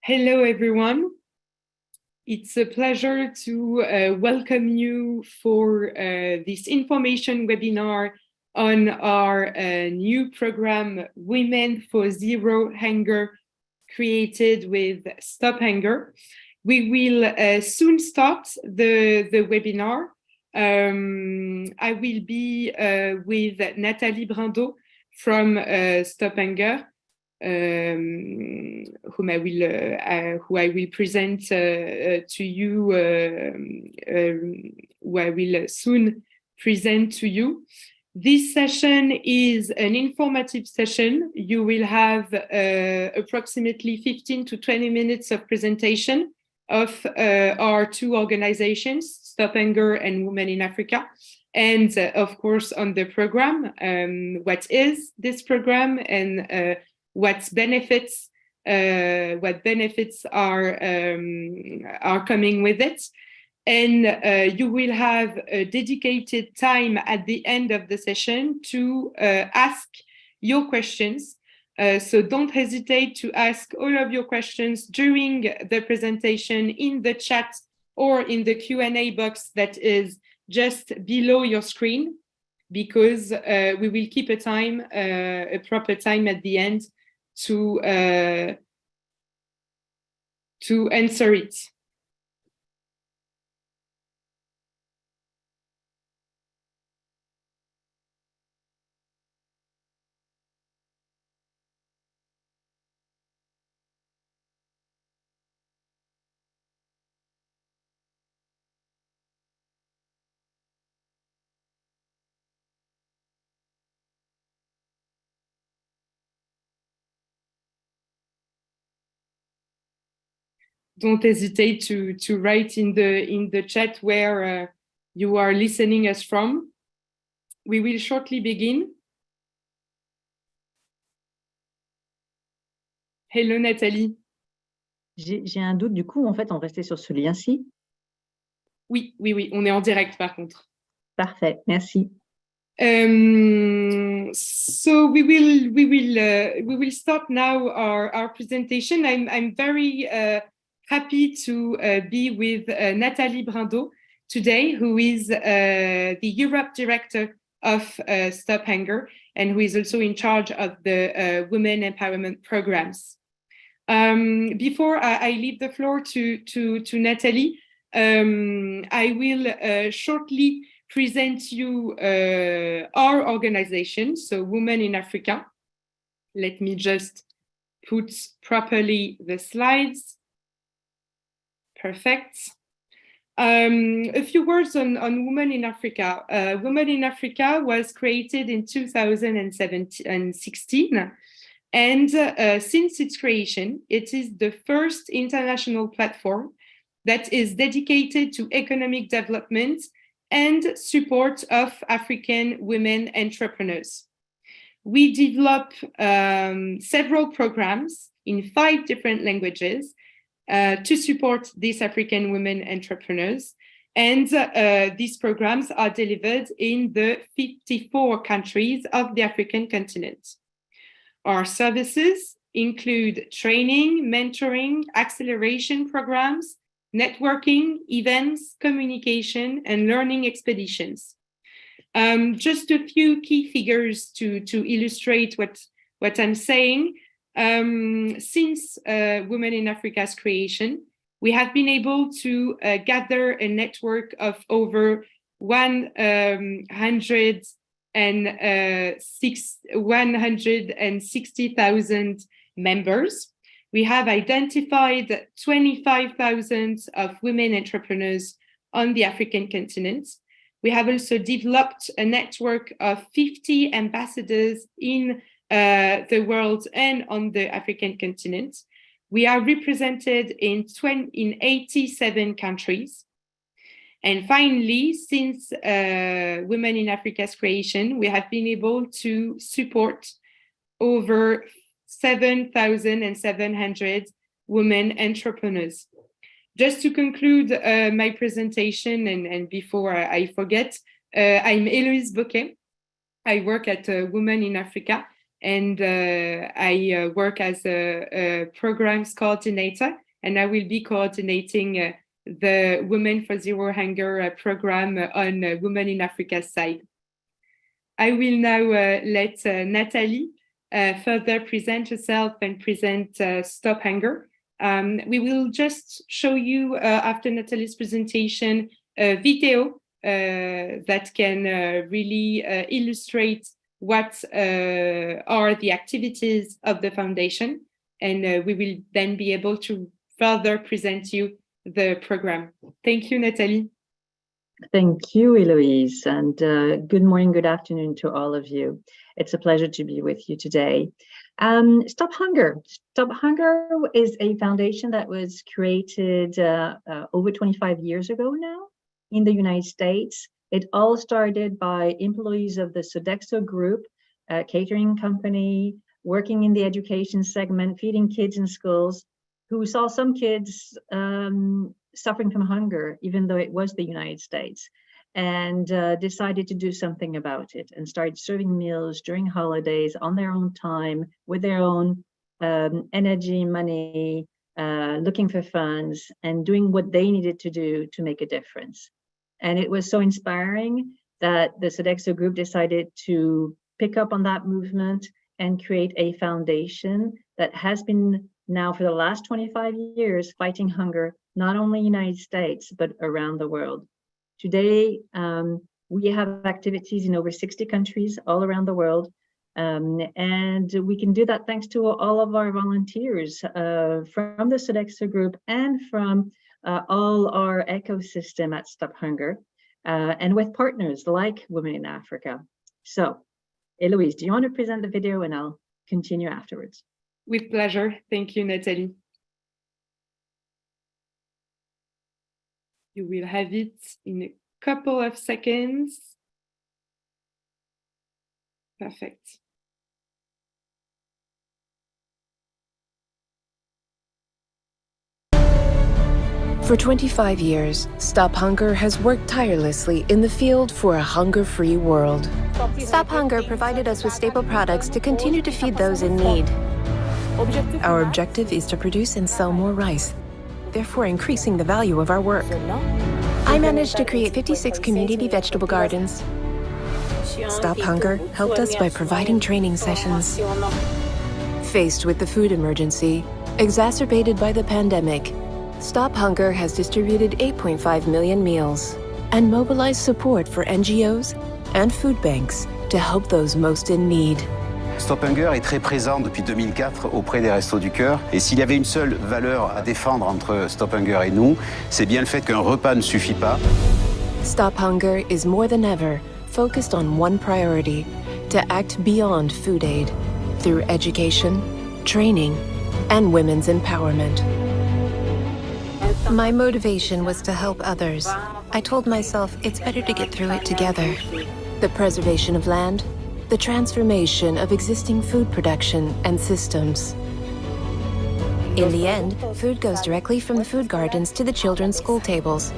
Hello, everyone. It's a pleasure to welcome you for this information webinar on our new program, Women for Zero Hunger, created with Stop Hunger. We will soon start the webinar. I will be with Nathalie Brindot from Stop Hunger, who I will present to you, who I will soon present to you. This session is an informative session. You will have approximately 15 to 20 minutes of presentation of our two organizations, Stop Hunger and Women in Africa. And of course, on the program, what is this program and what benefits are coming with it. And you will have a dedicated time at the end of the session to ask your questions. So don't hesitate to ask all of your questions during the presentation in the chat or in the Q&A box that is just below your screen, because we will keep a proper time at the end to answer it. Don't hesitate to write in the chat where you are listening us from. We will shortly begin. Hello Nathalie. J'ai un doute, du coup, en fait, on restait sur ce lien-ci. Oui, on est en direct par contre. Parfait, merci. So we will start now our presentation. I'm very happy to be with Nathalie Brindot today, who is the Europe Director of Stop Hunger, and who is also in charge of the Women Empowerment Programs. Before I leave the floor to Nathalie, I will shortly present you our organization, so Women in Africa. Let me just put properly the slides. Perfect. A few words on Women in Africa. Women in Africa was created in 2016. And since its creation, it is the first international platform that is dedicated to economic development and support of African women entrepreneurs. We develop several programs in 5 different languages to support these African women entrepreneurs. And these programs are delivered in the 54 countries of the African continent. Our services include training, mentoring, acceleration programs, networking, events, communication, and learning expeditions. Just a few key figures to illustrate what I'm saying. Since Women in Africa's creation, we have been able to gather a network of over 160,000 members. We have identified 25,000 of women entrepreneurs on the African continent. We have also developed a network of 50 ambassadors in the world and on the African continent. We are represented in 87 countries. And finally, since Women in Africa's creation, we have been able to support over 7,700 women entrepreneurs. Just to conclude my presentation, and before I forget, I'm Héloïse Bocquet. I work at Women in Africa. and I work as a programs coordinator, and I will be coordinating the Women for Zero Hunger program on Women in Africa side. I will now let Nathalie further present herself and present Stop Hunger. We will just show you after Nathalie's presentation a video that can really illustrate what are the activities of the foundation, and we will then be able to further present you the program. Thank you, Nathalie. Thank you, Eloise, and good morning, good afternoon to all of you. It's a pleasure to be with you today. Stop Hunger. Stop Hunger is a foundation that was created over 25 years ago now in the United States. It all started by employees of the Sodexo Group, a catering company, working in the education segment, feeding kids in schools, who saw some kids suffering from hunger, even though it was the United States, and decided to do something about it and started serving meals during holidays on their own time, with their own energy, money, looking for funds, and doing what they needed to do to make a difference. And it was so inspiring that the Sodexo Group decided to pick up on that movement and create a foundation that has been now for the last 25 years fighting hunger, not only in the United States, but around the world. Today, we have activities in over 60 countries all around the world. And we can do that thanks to all of our volunteers from the Sodexo Group and from all our ecosystem at Stop Hunger, and with partners like Women in Africa. So, Eloise, do you want to present the video and I'll continue afterwards? With pleasure. Thank you, Nathalie. You will have it in a couple of seconds. Perfect. For 25 years, Stop Hunger has worked tirelessly in the field for a hunger-free world. Stop Hunger provided us with staple products to continue to feed those in need. Our objective is to produce and sell more rice, therefore increasing the value of our work. I managed to create 56 community vegetable gardens. Stop Hunger helped us by providing training sessions. Faced with the food emergency, exacerbated by the pandemic, Stop Hunger has distributed 8.5 million meals and mobilized support for NGOs and food banks to help those most in need. Stop Hunger est très présent depuis 2004 auprès des Restos du Cœur. Et s'il y avait une seule valeur à défendre entre Stop Hunger et nous, c'est bien le fait qu'un repas ne suffit pas. Stop Hunger is more than ever focused on one priority, to act beyond food aid through education, training, and women's empowerment. My motivation was to help others. I told myself it's better to get through it together. The preservation of land, the transformation of existing food production and systems. In the end, food goes directly from the food gardens to the children's school tables.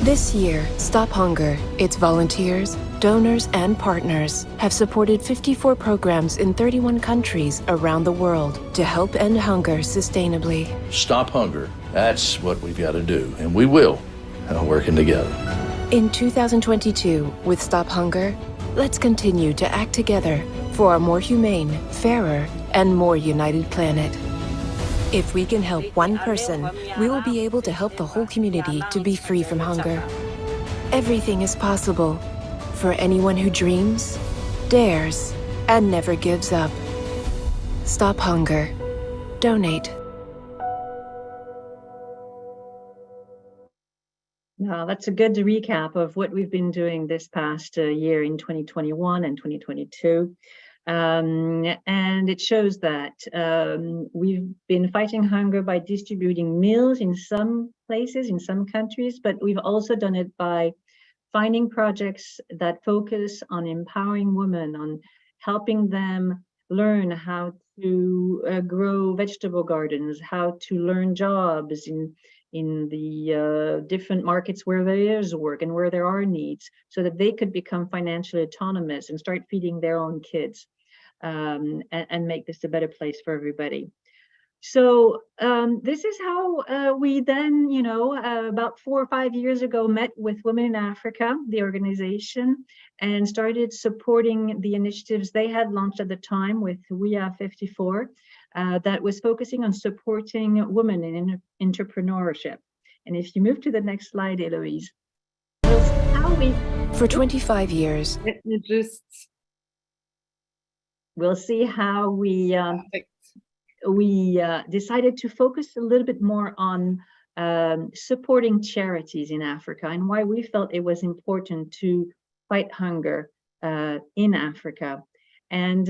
This year, Stop Hunger, its volunteers, donors, and partners have supported 54 programs in 31 countries around the world to help end hunger sustainably. Stop Hunger, that's what we've got to do, and we will, working together. In 2022, with Stop Hunger, let's continue to act together for a more humane, fairer, and more united planet. If we can help one person, we will be able to help the whole community to be free from hunger. Everything is possible for anyone who dreams, dares, and never gives up. Stop Hunger. Donate. Now, that's a good recap of what we've been doing this past year in 2021 and 2022. And it shows that we've been fighting hunger by distributing meals in some places, in some countries, but we've also done it by finding projects that focus on empowering women, on helping them learn how to grow vegetable gardens, how to learn jobs in the different markets where there is work and where there are needs, so that they could become financially autonomous and start feeding their own kids. and make this a better place for everybody. So this is how we then, about 4 or 5 years ago, met with Women in Africa, the organization, and started supporting the initiatives they had launched at the time with We Are 54, that was focusing on supporting women in entrepreneurship. And if you move to the next slide, Eloise, we'll see how we... For 25 years. Let me just... We'll see how we decided to focus a little bit more on supporting charities in Africa, and why we felt it was important to fight hunger in Africa. And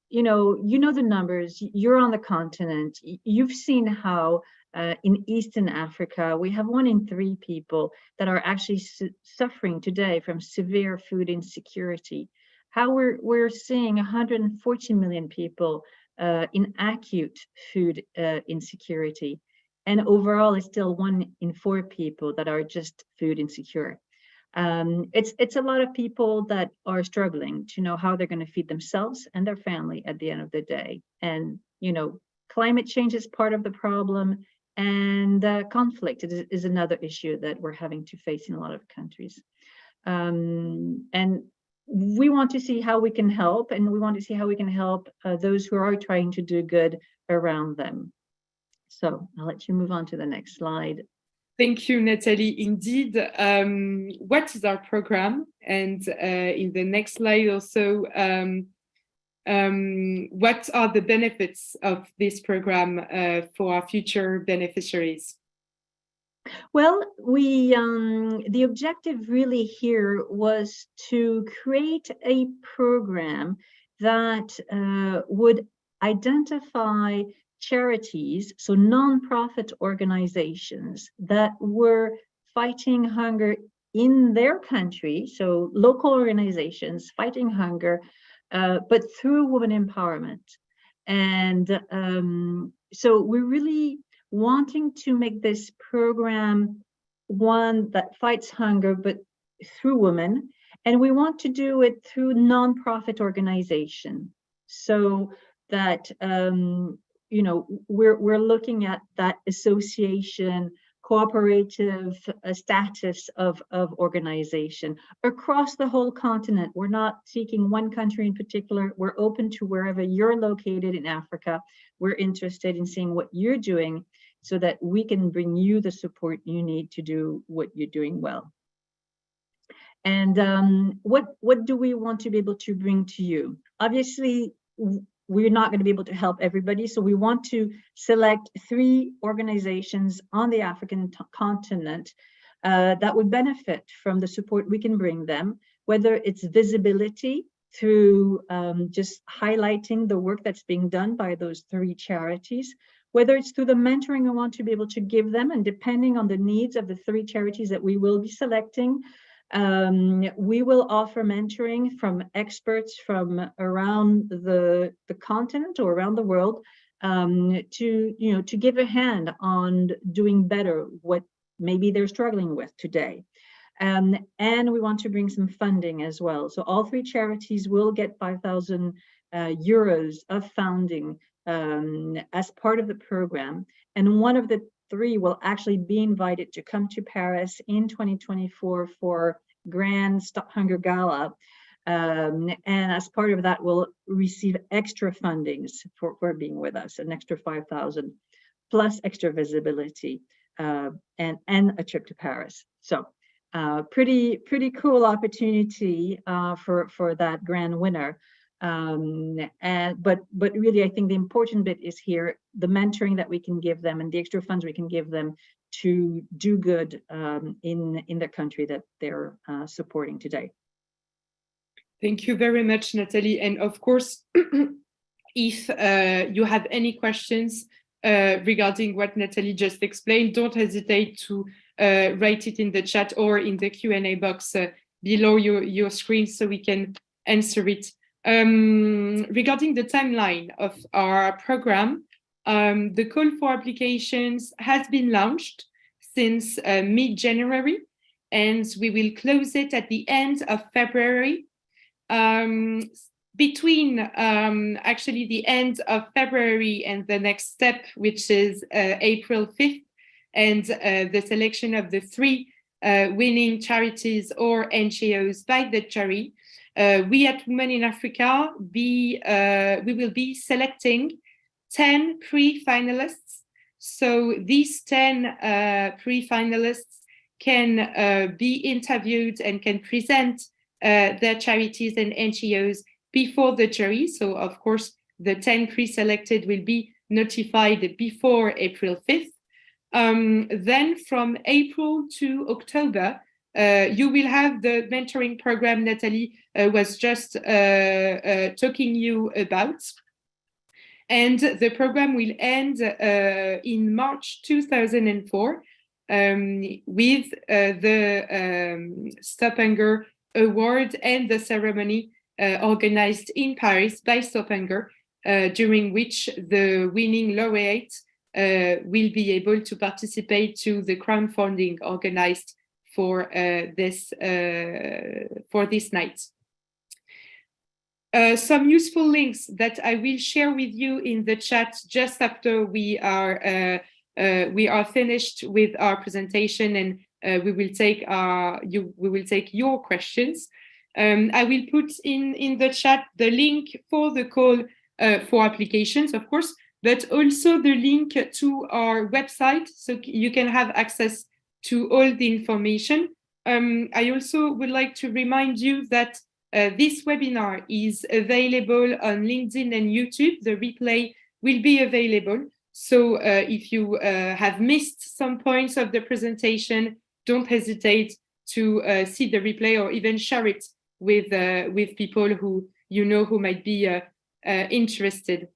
you know the numbers. You're on the continent. You've seen how in Eastern Africa we have 1 in 3 people that are actually suffering today from severe food insecurity. How we're seeing 140 million people in acute food insecurity, and overall it's still 1 in 4 people that are just food insecure. It's a lot of people that are struggling to know how they're going to feed themselves and their family at the end of the day. And climate change is part of the problem, and conflict is another issue that we're having to face in a lot of countries. And we want to see how we can help, and we want to see how we can help those who are trying to do good around them. So I'll let you move on to the next slide. Thank you, Nathalie. Indeed, what is our program? And in the next slide also, what are the benefits of this program for our future beneficiaries? Well, the objective really here was to create a program that would identify charities, so non-profit organizations that were fighting hunger in their country, so local organizations fighting hunger, but through women empowerment. And so we're really wanting to make this program one that fights hunger, but through women. And we want to do it through nonprofit organization, so that we're looking at that association, cooperative status of organization across the whole continent. We're not seeking one country in particular. We're open to wherever you're located in Africa. We're interested in seeing what you're doing, so that we can bring you the support you need to do what you're doing well. And what do we want to be able to bring to you? Obviously, we're not going to be able to help everybody, so we want to select 3 organizations on the African continent that would benefit from the support we can bring them, whether it's visibility through just highlighting the work that's being done by those 3 charities, whether it's through the mentoring we want to be able to give them, and depending on the needs of the 3 charities that we will be selecting, we will offer mentoring from experts from around the continent or around the world, to give a hand on doing better what maybe they're struggling with today. And we want to bring some funding as well. So all 3 charities will get 5,000 euros of funding as part of the program, and one of the 3 will actually be invited to come to Paris in 2024 for Grand Stop Hunger Gala, and as part of that will receive extra fundings for being with us, an extra 5,000 plus extra visibility and a trip to Paris. So pretty cool opportunity for that grand winner. But really, I think the important bit is here, the mentoring that we can give them and the extra funds we can give them to do good in their country that they're supporting today. Thank you very much, Nathalie. And of course, if you have any questions regarding what Nathalie just explained, don't hesitate to write it in the chat or in the Q&A box below your screen so we can answer it. Regarding the timeline of our program, the call for applications has been launched since mid-January, and we will close it at the end of February. between actually the end of February and the next step, which is April 5th, and the selection of the 3 winning charities or NGOs by the jury, we at Women in Africa we will be selecting 10 pre-finalists. So these 10 pre-finalists can be interviewed and can present their charities and NGOs before the jury. So of course, the 10 pre-selected will be notified before April 5th. Then from April to October, you will have the mentoring program Nathalie was just talking you about. And the program will end in March 2004 with the Stop Hunger Award and the ceremony organized in Paris by Stop Hunger, during which the winning laureate will be able to participate to the crowdfunding organized for this night. Some useful links that I will share with you in the chat just after we are finished with our presentation, and we will take your questions. I will put in the chat the link for the call for applications, of course, but also the link to our website, so you can have access to all the information. I also would like to remind you that this webinar is available on LinkedIn and YouTube. The replay will be available. So if you have missed some points of the presentation, don't hesitate to see the replay or even share it with people who you know who might be interested.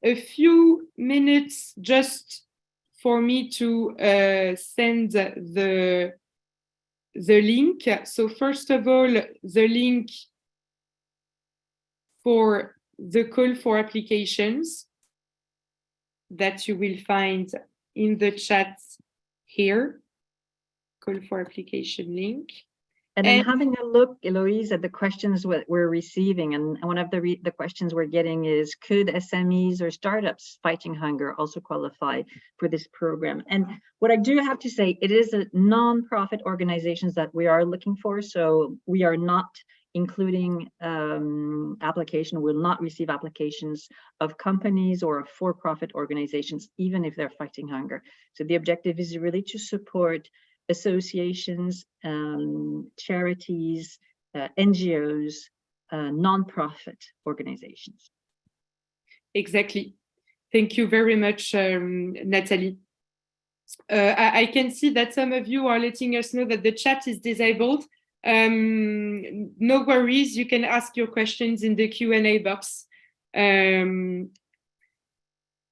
A few minutes just for me to send the link. So first of all, the link for the call for applications that you will find in the chat here, call for application link. And then having a look, Eloise, at the questions we're receiving, and one of the questions we're getting is, could SMEs or startups fighting hunger also qualify for this program? And what I do have to say, it is a non-profit organizations that we are looking for, so we are not including will not receive applications of companies or of for-profit organizations, even if they're fighting hunger. So the objective is really to support associations, charities, NGOs, non-profit organizations. Exactly. Thank you very much, Nathalie. I can see that some of you are letting us know that the chat is disabled. No worries, you can ask your questions in the Q&A box.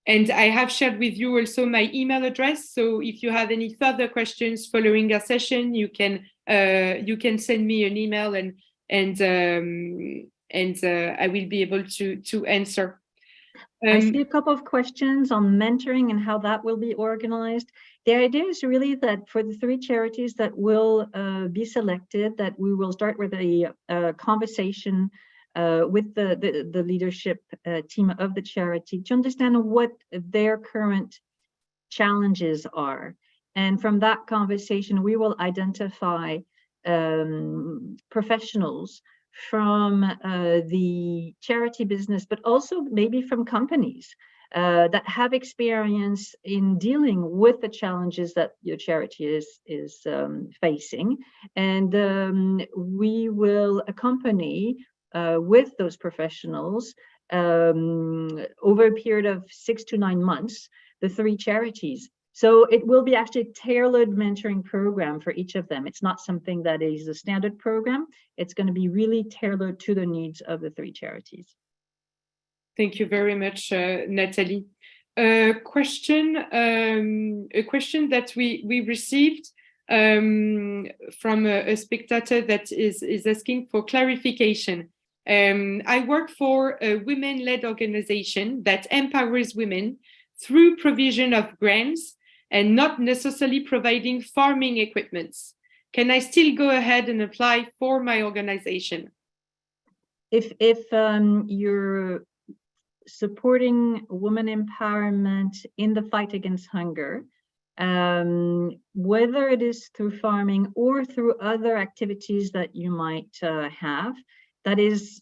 And I have shared with you also my email address. So if you have any further questions following our session, you can send me an email and I will be able to answer. I see a couple of questions on mentoring and how that will be organized. The idea is really that for the 3 charities that will be selected, that we will start with a conversation with the leadership team of the charity to understand what their current challenges are. And from that conversation, we will identify professionals from the charity business, but also maybe from companies that have experience in dealing with the challenges that your charity is facing. And we will accompany with those professionals over a period of 6 to 9 months, the 3 charities. So it will be actually a tailored mentoring program for each of them. It's not something that is a standard program. It's going to be really tailored to the needs of the 3 charities. Thank you very much, Nathalie. A question that we received from a spectator that is asking for clarification. I work for a women-led organization that empowers women through provision of grants and not necessarily providing farming equipments. can I still go ahead and apply for my organization? If you're supporting women empowerment in the fight against hunger, whether it is through farming or through other activities that you might have, that is,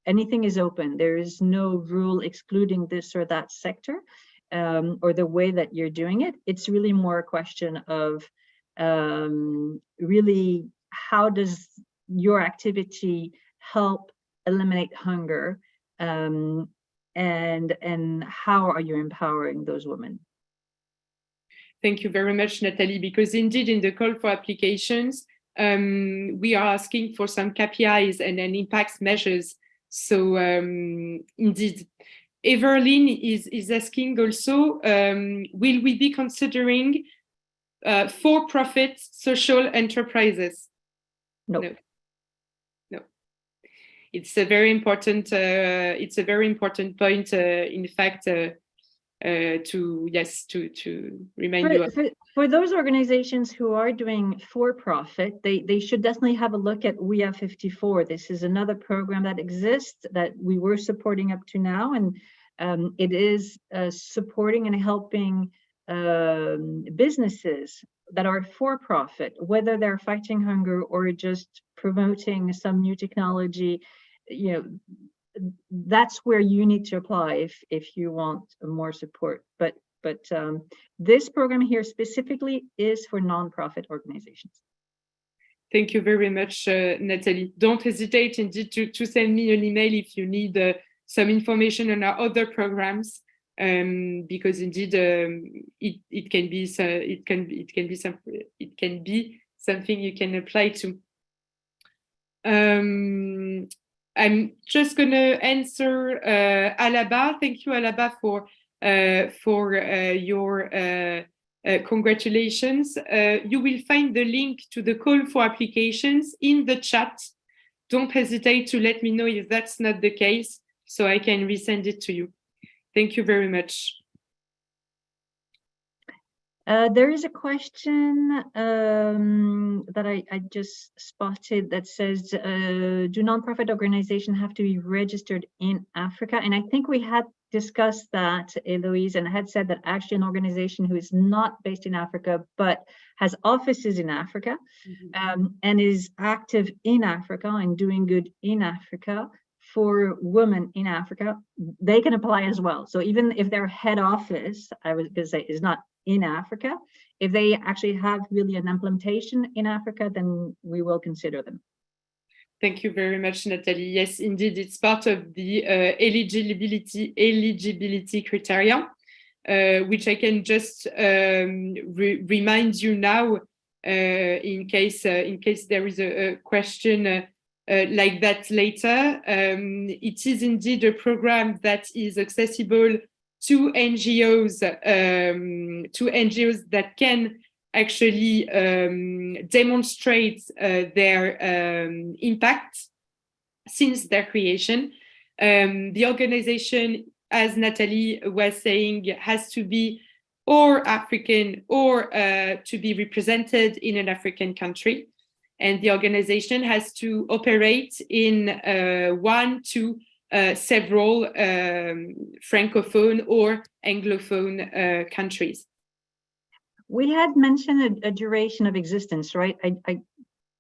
anything is open. There is no rule excluding this or that sector, or the way that you're doing it. It's really more a question of really, how does your activity help eliminate hunger, and how are you empowering those women? Thank you very much, Nathalie, because indeed in the call for applications, we are asking for some KPIs and then impact measures. So indeed, Everlyn is asking also, will we be considering for-profit social enterprises? No. It's a very important. It's a very important point. In fact, to remind you. For those organizations who are doing for-profit, they should definitely have a look at We Are 54. This is another program that exists that we were supporting up to now, and it is supporting and helping businesses that are for-profit, whether they're fighting hunger or just promoting some new technology. That's where you need to apply if you want more support. But this program here specifically is for nonprofit organizations. Thank you very much, Nathalie. Don't hesitate indeed to send me an email if you need some information on our other programs, because indeed it can be something you can apply to. I'm just going to answer Alaba. Thank you, Alaba, for your congratulations. You will find the link to the call for applications in the chat. Don't hesitate to let me know if that's not the case, so I can resend it to you. Thank you very much. There is a question that I just spotted that says, do nonprofit organizations have to be registered in Africa? And I think we had discussed that, Eloise, and I had said that actually an organization who is not based in Africa, but has offices in Africa, and is active in Africa and doing good in Africa for women in Africa, they can apply as well. So even if their head office, I was going to say, is not in Africa, if they actually have really an implementation in Africa, then we will consider them. Thank you very much, Nathalie. Yes, indeed, it's part of the eligibility criteria, which I can just remind you now, in case there is a question like that later. It is indeed a program that is accessible to NGOs, that can actually demonstrate their impact since their creation. The organization, as Nathalie was saying, has to be or African or to be represented in an African country. And the organization has to operate in one to several Francophone or Anglophone countries. We had mentioned a duration of existence, right?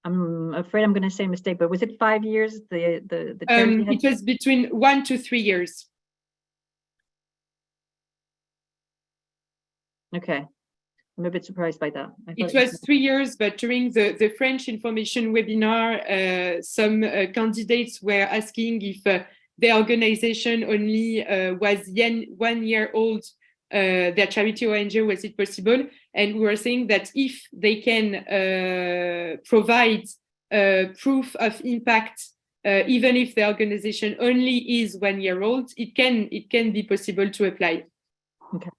I'm afraid I'm going to say a mistake, but was it 5 years? It was between 1 to 3 years. Okay. I'm a bit surprised by that. It was 3 years, but during the French information webinar, some candidates were asking if the organization only was 1 year old, their charity or NGO, was it possible? And we were saying that if they can provide proof of impact, even if the organization only is 1 year old, it can be possible to apply. Okay.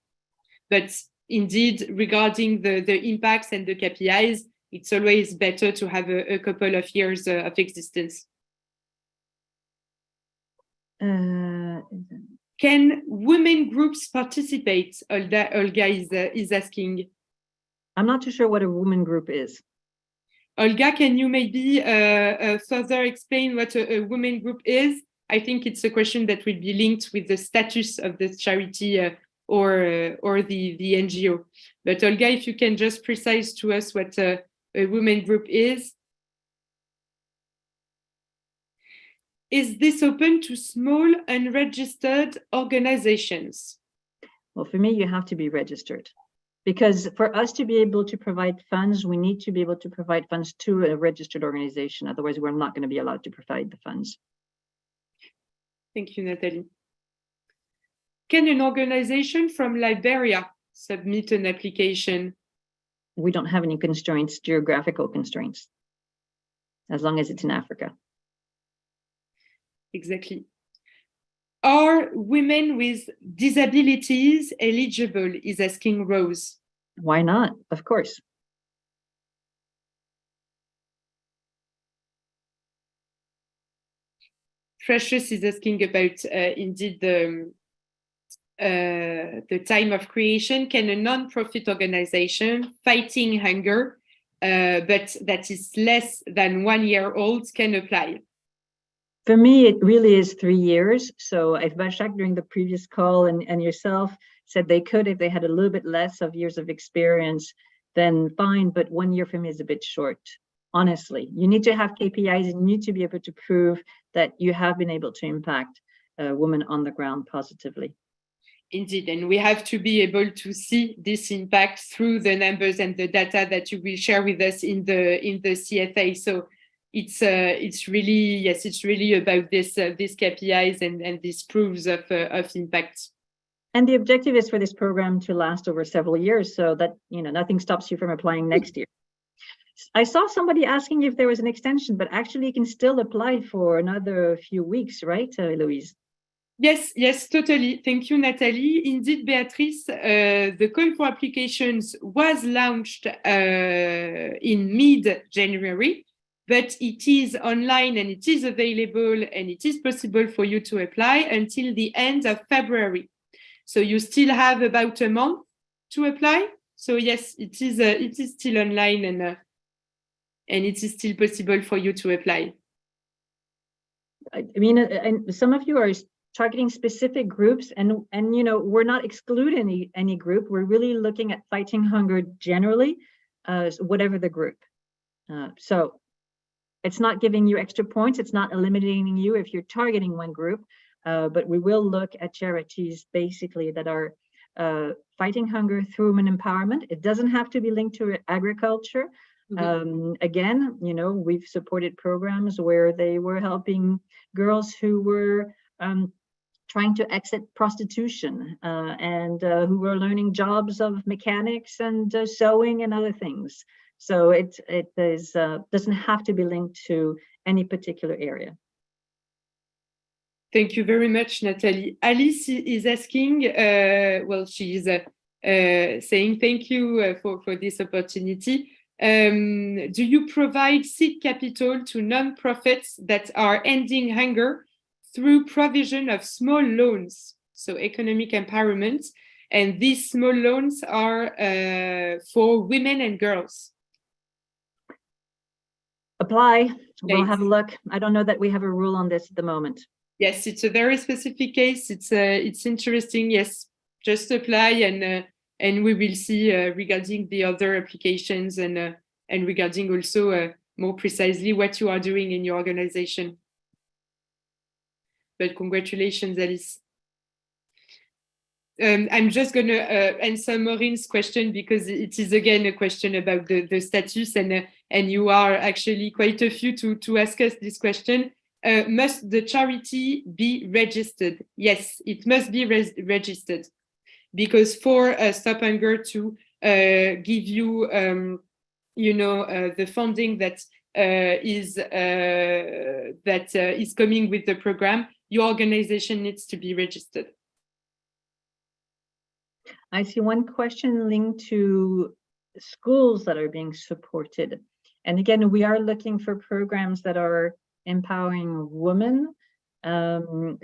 But indeed, regarding the impacts and the KPIs, it's always better to have a couple of years of existence. Can women groups participate? Olga is asking. I'm not too sure what a woman group is. Olga, can you maybe further explain what a women group is? I think it's a question that will be linked with the status of the charity or the NGO. But Olga, if you can just precise to us what a women group is. Is this open to small unregistered organizations? Well, for me, you have to be registered. Because for us to be able to provide funds, we need to be able to provide funds to a registered organization. Otherwise, we're not going to be allowed to provide the funds. Thank you, Nathalie. Can an organization from Liberia submit an application? We don't have any constraints, geographical constraints, as long as it's in Africa. Exactly. Are women with disabilities eligible, is asking Rose. Why not? Of course. Precious is asking about indeed the time of creation. Can a non-profit organization fighting hunger, but that is less than 1 year old, can apply? For me, it really is 3 years. So if Bashak during the previous call and yourself said they could, if they had a little bit less of years of experience, then fine. But 1 year for me is a bit short. Honestly, you need to have KPIs and you need to be able to prove that you have been able to impact women on the ground positively. Indeed, and we have to be able to see this impact through the numbers and the data that you will share with us in the CFA. So it's really, yes, it's really about this these KPIs and these proofs of impact. And the objective is for this program to last over several years, so that nothing stops you from applying next year. I saw somebody asking if there was an extension, but actually you can still apply for another few weeks, right, Louise? Yes, totally. Thank you, Nathalie. Indeed, Beatrice, the call for applications was launched in mid-January, but it is online and it is available and it is possible for you to apply until the end of February. So you still have about a month to apply. So yes, it is still online and it is still possible for you to apply. I mean, and some of you are targeting specific groups, and we're not excluding any group. We're really looking at fighting hunger generally, whatever the group. So it's not giving you extra points. It's not eliminating you if you're targeting one group, but we will look at charities basically that are fighting hunger through women empowerment. It doesn't have to be linked to agriculture. Again, we've supported programs where they were helping girls who were trying to exit prostitution and who were learning jobs of mechanics and sewing and other things. So it doesn't have to be linked to any particular area. Thank you very much, Nathalie. Alice is asking, she is saying thank you for this opportunity. Do you provide seed capital to non-profits that are ending hunger through provision of small loans, so economic empowerment, and these small loans are for women and girls? Apply. We'll have a look. I don't know that we have a rule on this at the moment. Yes, it's a very specific case. It's interesting. Yes, just apply and we will see regarding the other applications and regarding also more precisely what you are doing in your organization. But congratulations, Alice. I'm just going to answer Maureen's question because it is again a question about the status, and you are actually quite a few to ask us this question. Must the charity be registered? Yes, it must be registered, because for Stop Hunger to give you, the funding that is coming with the program, your organization needs to be registered. I see one question linked to schools that are being supported. And again, we are looking for programs that are empowering women. You're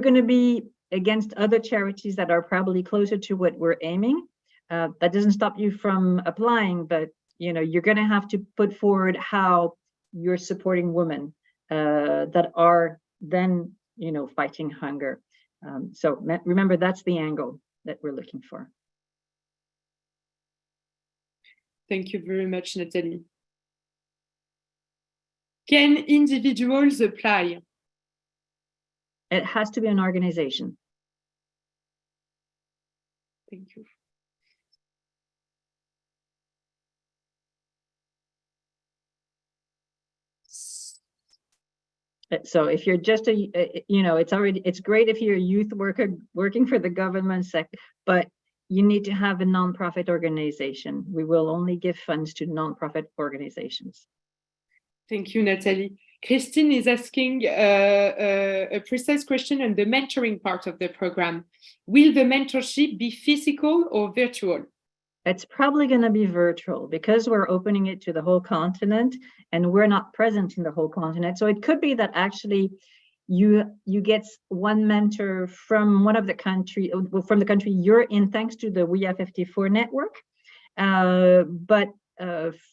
going to be against other charities that are probably closer to what we're aiming. That doesn't stop you from applying, but you're going to have to put forward how you're supporting women that are then fighting hunger. So remember, that's the angle that we're looking for. Thank you very much, Nathalie. Can individuals apply? It has to be an organization. Thank you. So if you're just it's great if you're a youth worker working for the government sector, but you need to have a nonprofit organization. We will only give funds to nonprofit organizations. Thank you, Nathalie. Christine is asking a precise question on the mentoring part of the program. Will the mentorship be physical or virtual? It's probably going to be virtual because we're opening it to the whole continent and we're not present in the whole continent. So it could be that actually you get one mentor from one of the country, from the country you're in, thanks to the We Have 54 network. But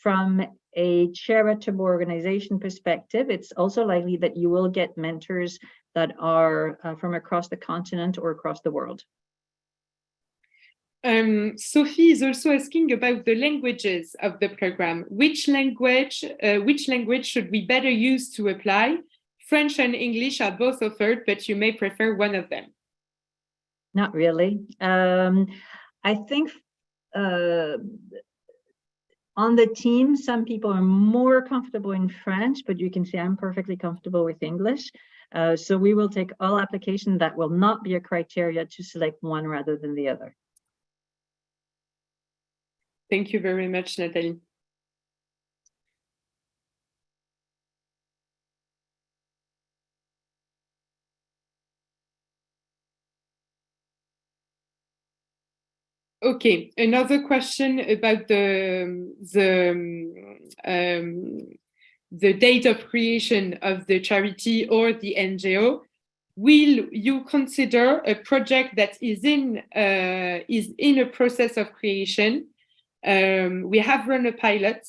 from a charitable organization perspective, it's also likely that you will get mentors that are from across the continent or across the world. Sophie is also asking about the languages of the program. Which language should we better use to apply? French and English are both offered, but you may prefer one of them. Not really. I think on the team, some people are more comfortable in French, but you can see I'm perfectly comfortable with English. So we will take all applications. That will not be a criteria to select one rather than the other. Thank you very much, Nathalie. Okay, another question about the date of creation of the charity or the NGO. Will you consider a project that is in a process of creation? We have run a pilot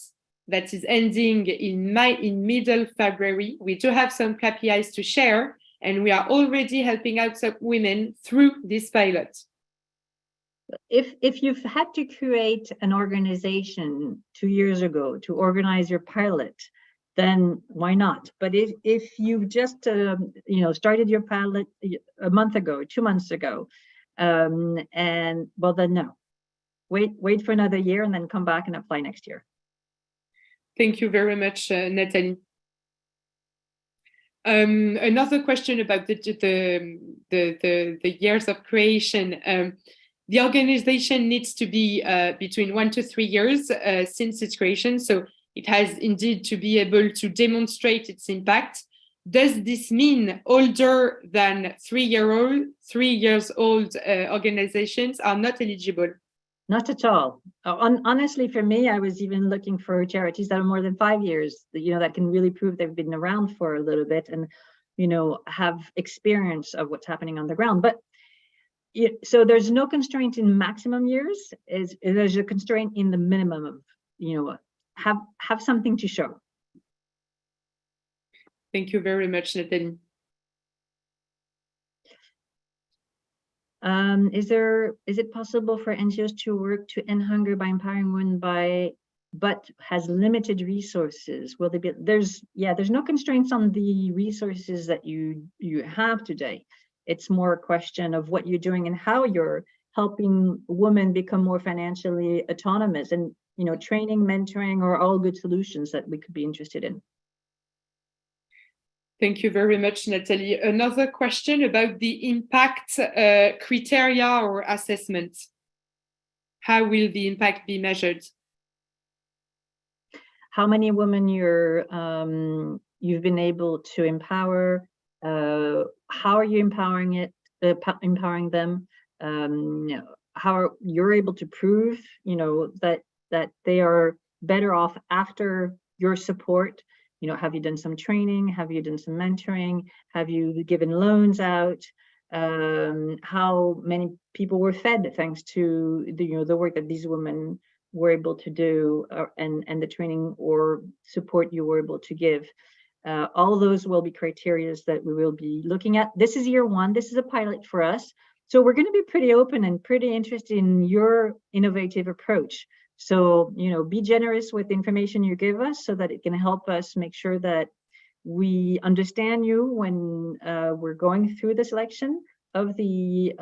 that is ending in middle February. We do have some KPIs to share, and we are already helping out some women through this pilot. If you've had to create an organization 2 years ago to organize your pilot, then why not? But if you've just started your pilot a month ago, 2 months ago, and well, then no. Wait for another year and then come back and apply next year. Thank you very much, Nathalie. Another question about the years of creation. The organization needs to be between 1 to 3 years since its creation, so it has indeed to be able to demonstrate its impact. Does this mean older than 3 years old organizations are not eligible? Not at all. Honestly, for me, I was even looking for charities that are more than 5 years, that can really prove they've been around for a little bit and, have experience of what's happening on the ground. But so there's no constraint in maximum years. There's a constraint in the minimum of, have something to show. Thank you very much, Nathalie. Is it possible for NGOs to work to end hunger by empowering women but has limited resources? Will they be? There's no constraints on the resources that you have today. It's more a question of what you're doing and how you're helping women become more financially autonomous, and training, mentoring are all good solutions that we could be interested in. Thank you very much, Nathalie. Another question about the impact criteria or assessment. How will the impact be measured? How many women you've been able to empower? How are you empowering them? How you're able to prove, that they are better off after your support? Have you done some training? Have you done some mentoring? Have you given loans out? how many people were fed thanks to the work that these women were able to do, and the training or support you were able to give. All those will be criteria that we will be looking at. This is year one. This is a pilot for us. So we're going to be pretty open and pretty interested in your innovative approach. So, be generous with the information you give us so that it can help us make sure that we understand you when we're going through the selection of the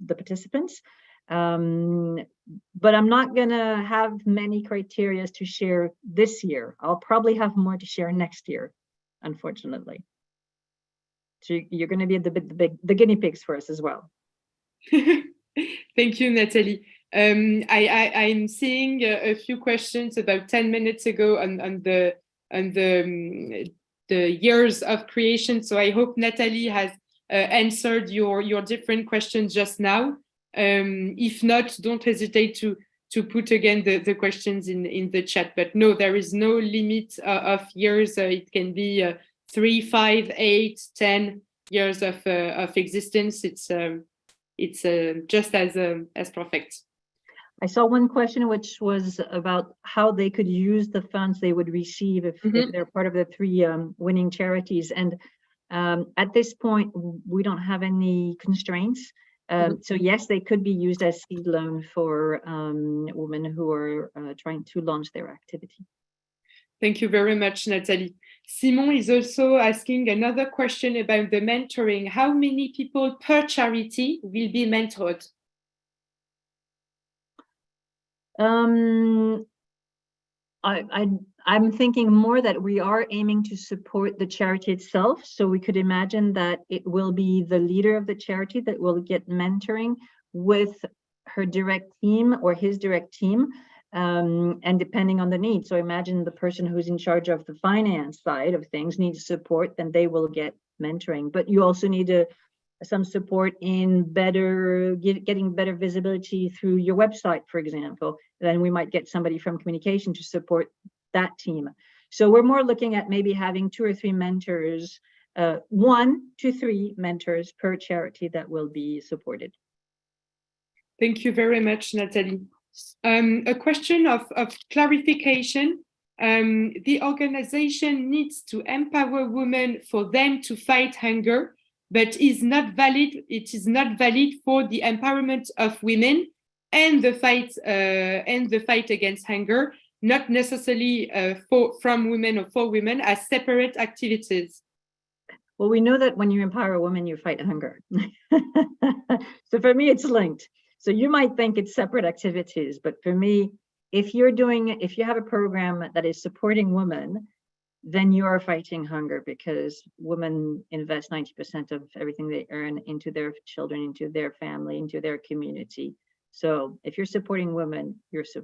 participants. But I'm not going to have many criteria to share this year. I'll probably have more to share next year, unfortunately. So you're going to be the guinea pigs for us as well. Thank you, Nathalie. I'm seeing a few questions about 10 minutes ago on the years of creation. So I hope Nathalie has answered your different questions just now. If not, don't hesitate to put again the questions in the chat. But no, there is no limit of years. It can be 3, 5, 8, 10 years of existence. It's just as perfect. I saw one question which was about how they could use the funds they would receive if they're part of the 3 winning charities. And at this point, we don't have any constraints. So yes, they could be used as seed loan for women who are trying to launch their activity. Thank you very much, Nathalie. Simon is also asking another question about the mentoring. How many people per charity will be mentored? I'm thinking more that we are aiming to support the charity itself. So we could imagine that it will be the leader of the charity that will get mentoring with her direct team or his direct team, and depending on the need. So imagine the person who's in charge of the finance side of things needs support, then they will get mentoring. But you also need some support in getting better visibility through your website, for example. Then we might get somebody from communication to support that team. So we're more looking at maybe having 2 or 3 mentors, 1 to 3 mentors per charity that will be supported. Thank you very much, Nathalie. A question of clarification. The organization needs to empower women for them to fight hunger, but it is not valid for the empowerment of women and the fight against hunger, not necessarily from women or for women as separate activities. Well, we know that when you empower a woman, you fight hunger. So for me, it's linked. So you might think it's separate activities, but for me, if you have a program that is supporting women, then you are fighting hunger, because women invest 90% of everything they earn into their children, into their family, into their community. So if you're supporting women,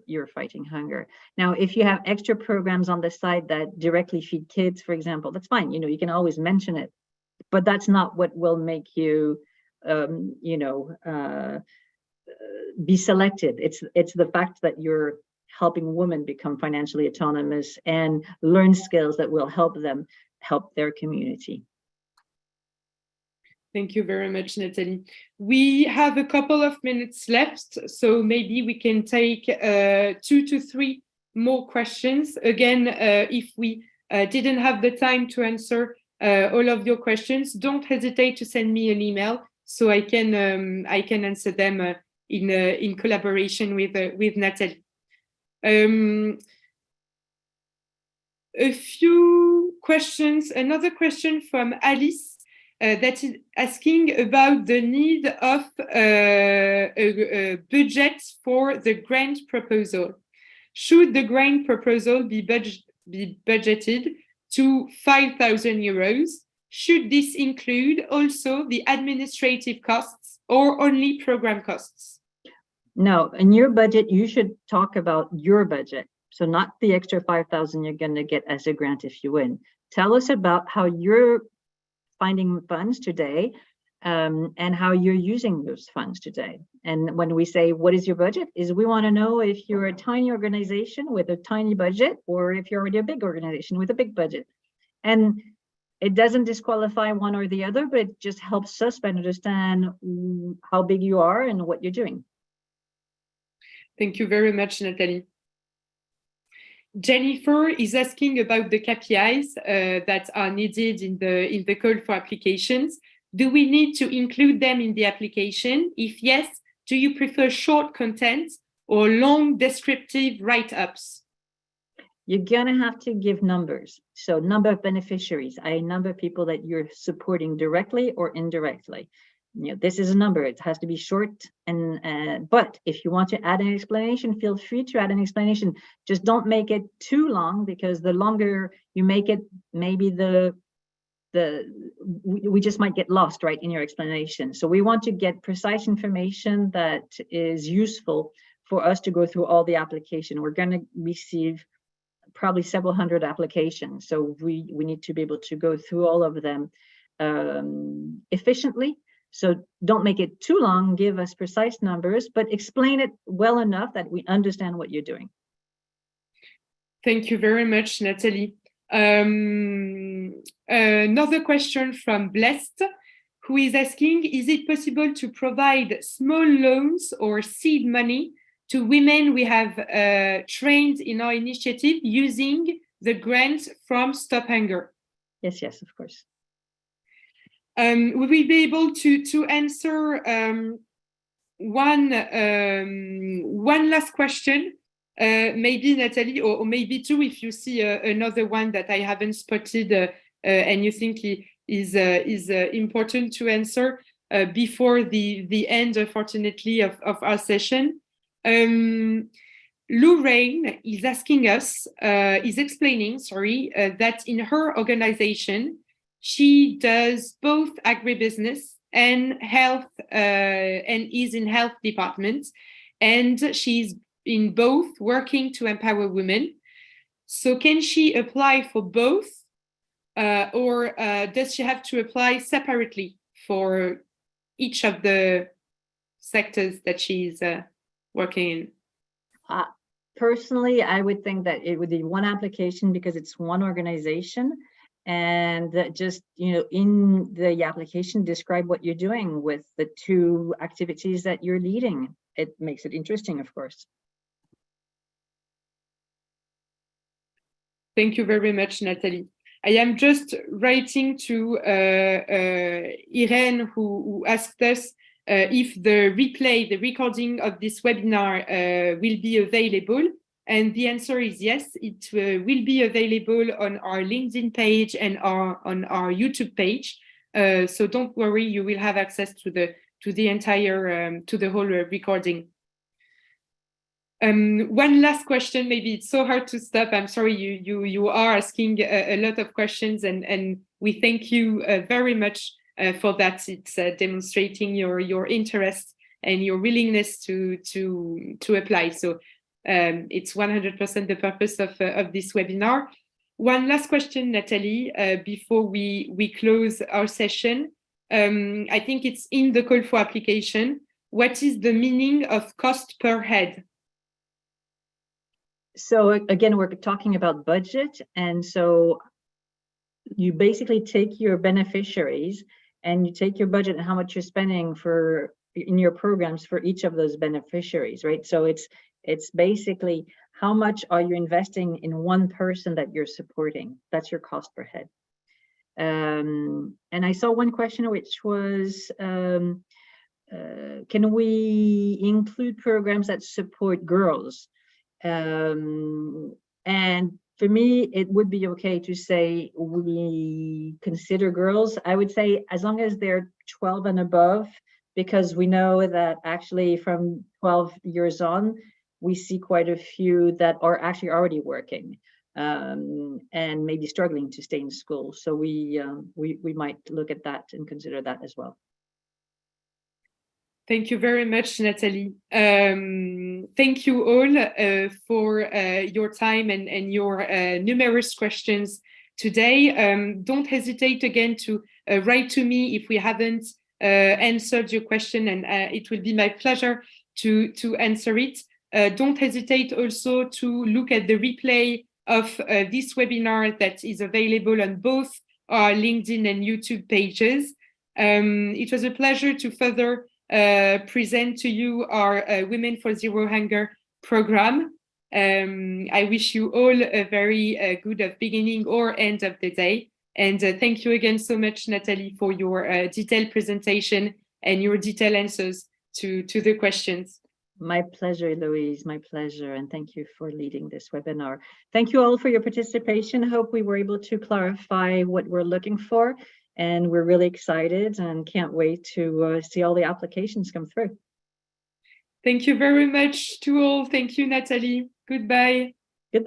you're fighting hunger. Now, if you have extra programs on the side that directly feed kids, for example, that's fine. You can always mention it, but that's not what will make you, be selected. It's the fact that you're helping women become financially autonomous and learn skills that will help them help their community. Thank you very much, Nathalie. We have a couple of minutes left, so maybe we can take 2 to 3 more questions. Again, if we didn't have the time to answer all of your questions, don't hesitate to send me an email so I can answer them in collaboration with Nathalie. A few questions. Another question from Alice that is asking about the need of a budget for the grant proposal. Should the grant proposal be budgeted to 5,000 euros? Should this include also the administrative costs or only program costs? No, in your budget, you should talk about your budget. So not the extra 5,000 you're going to get as a grant if you win. Tell us about how you're finding funds today, and how you're using those funds today. And when we say, what is your budget? We want to know if you're a tiny organization with a tiny budget, or if you're already a big organization with a big budget. And it doesn't disqualify one or the other, but it just helps us better understand how big you are and what you're doing. Thank you very much, Nathalie. Jennifer is asking about the KPIs that are needed in the call for applications. Do we need to include them in the application? If yes, do you prefer short content or long descriptive write-ups? You're gonna have to give numbers. So number of beneficiaries, a number of people that you're supporting directly or indirectly. You know, this is a number, it has to be short. And but if you want to add an explanation, feel free to add an explanation. Just don't make it too long, because the longer you make it, maybe we just might get lost, right, in your explanation. So we want to get precise information that is useful for us to go through all the application. We're going to receive probably several hundred applications, so we need to be able to go through all of them efficiently. So don't make it too long, give us precise numbers, but explain it well enough that we understand what you're doing. Thank you very much, Nathalie. Another question from Blessed, who is asking, is it possible to provide small loans or seed money to women we have trained in our initiative using the grant from Stop Hunger? Yes, of course. We will be able to answer one last question, maybe Nathalie, or maybe two, if you see another one that I haven't spotted and you think is important to answer before the end, unfortunately, of our session. Lorraine is asking us, is explaining, that in her organization, she does both agribusiness and health, and is in health department, and she's in both working to empower women. So can she apply for both, or does she have to apply separately for each of the sectors that she's working in? Personally, I would think that it would be one application because it's one organization, and just, you know, in the application, describe what you're doing with the two activities that you're leading. It makes it interesting, of course. Thank you very much, Nathalie. I am just writing to Irene, who asked us if the recording of this webinar will be available. And the answer is yes, it will be available on our LinkedIn page and on our YouTube page. So don't worry, you will have access to the entire, to the whole recording. One last question, maybe it's so hard to stop. I'm sorry, you are asking a lot of questions, and we thank you very much for that. It's demonstrating your interest and your willingness to apply. So it's 100% the purpose of this webinar. One last question, Nathalie, before we close our session. I think it's in the call for application. What is the meaning of cost per head? So again, we're talking about budget. And so you basically take your beneficiaries and you take your budget and how much you're spending in your programs for each of those beneficiaries, right? So it's basically how much are you investing in one person that you're supporting? That's your cost per head. And I saw one question which was, can we include programs that support girls? And for me, it would be okay to say we consider girls. I would say as long as they're 12 and above, because we know that actually from 12 years on, we see quite a few that are actually already working and maybe struggling to stay in school. So we might look at that and consider that as well. Thank you very much, Nathalie. Thank you all for your time and your numerous questions today. Don't hesitate again to write to me if we haven't answered your question, and it will be my pleasure to answer it. Don't hesitate also to look at the replay of this webinar that is available on both our LinkedIn and YouTube pages. It was a pleasure to further present to you our Women for Zero Hunger program. I wish you all a very good beginning or end of the day. And thank you again so much, Nathalie, for your detailed presentation and your detailed answers to the questions. My pleasure, Eloise, my pleasure. And thank you for leading this webinar. Thank you all for your participation. I hope we were able to clarify what we're looking for. And we're really excited and can't wait to see all the applications come through. Thank you very much to all. Thank you, Nathalie. Goodbye.